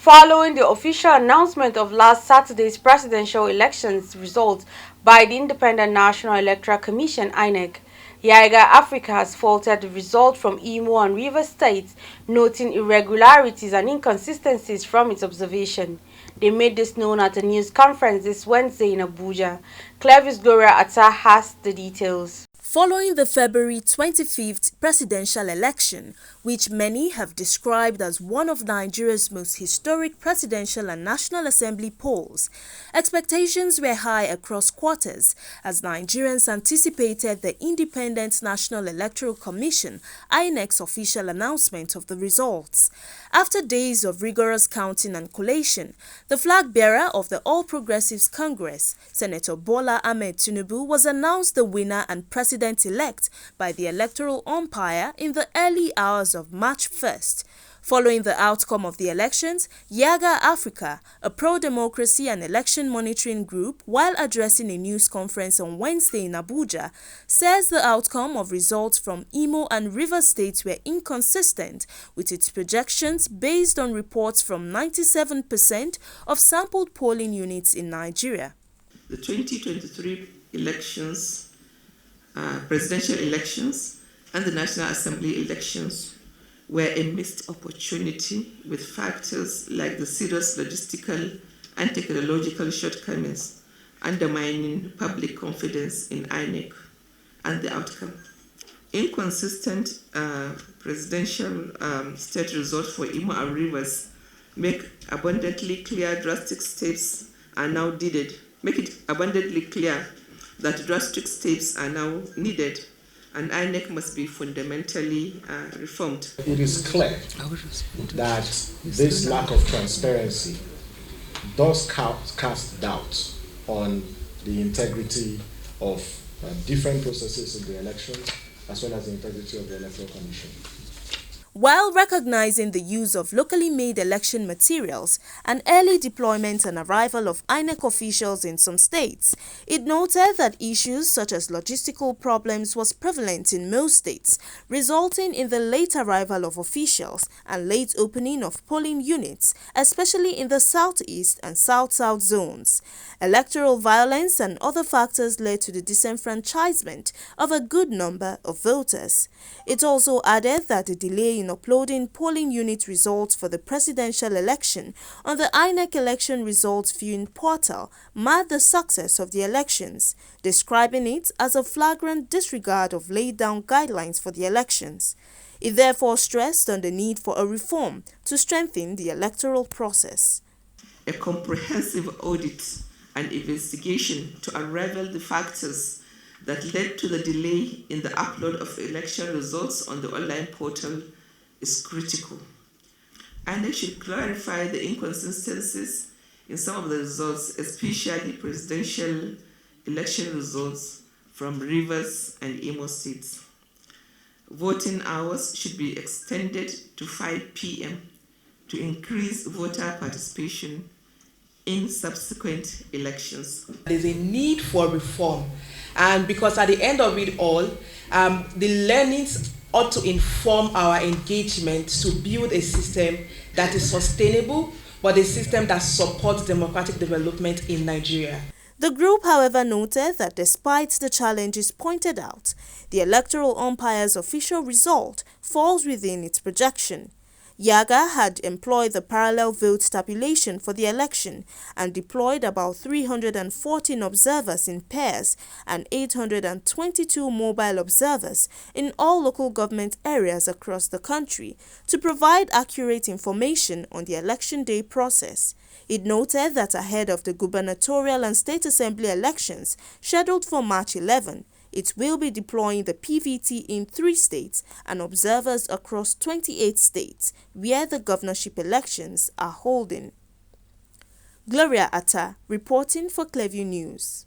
following the official announcement of last Saturday's presidential elections results by the Independent National Electoral Commission (INEC). Yiaga Africa has faulted the result from Imo and Rivers states, noting irregularities and inconsistencies from its observation. They made this known at a news conference this Wednesday in Abuja. Clevis Gloria Atta has the details. Following the February 25th presidential election, which many have described as one of Nigeria's most historic presidential and National Assembly polls, expectations were high across quarters as Nigerians anticipated the Independent National Electoral Commission (INEC's) official announcement of the results. After days of rigorous counting and collation, the flag bearer of the All Progressives Congress, Senator Bola Ahmed Tinubu, was announced the winner and president-elect by the electoral umpire in the early hours of March 1st. Following the outcome of the elections, Yiaga Africa, a pro-democracy and election monitoring group, while addressing a news conference on Wednesday in Abuja, says the outcome of results from Imo and Rivers states were inconsistent with its projections based on reports from 97% of sampled polling units in Nigeria. The 2023 elections, presidential elections, and the National Assembly elections were a missed opportunity with factors like the serious logistical and technological shortcomings undermining public confidence in INEC and the outcome. Inconsistent presidential state results for Imo and Rivers make it abundantly clear that drastic steps are now needed, and INEC must be fundamentally reformed. It is clear that this lack of transparency does cast doubt on the integrity of different processes in the elections, as well as the integrity of the Electoral Commission. While recognizing the use of locally made election materials and early deployment and arrival of INEC officials in some states, it noted that issues such as logistical problems was prevalent in most states, resulting in the late arrival of officials and late opening of polling units, especially in the southeast and south-south zones. Electoral violence and other factors led to the disenfranchisement of a good number of voters. It also added that the delay in uploading polling unit results for the presidential election on the INEC election results viewing portal marred the success of the elections, describing it as a flagrant disregard of laid down guidelines for the elections. It therefore stressed on the need for a reform to strengthen the electoral process. A comprehensive audit and investigation to unravel the factors that led to the delay in the upload of election results on the online portal is critical. And they should clarify the inconsistencies in some of the results, especially presidential election results from Rivers and Imo states. Voting hours should be extended to 5 p.m. to increase voter participation in subsequent elections. There's a need for reform, and because at the end of it all, the learnings ought to inform our engagement to build a system that is sustainable, but a system that supports democratic development in Nigeria. The group, however, noted that despite the challenges pointed out, the electoral umpire's official result falls within its projection. Yiaga had employed the parallel vote tabulation for the election and deployed about 314 observers in pairs and 822 mobile observers in all local government areas across the country to provide accurate information on the election day process. It noted that ahead of the gubernatorial and state assembly elections scheduled for March 11, it will be deploying the PVT in 3 states and observers across 28 states where the governorship elections are holding. Gloria Atta reporting for Clearview News.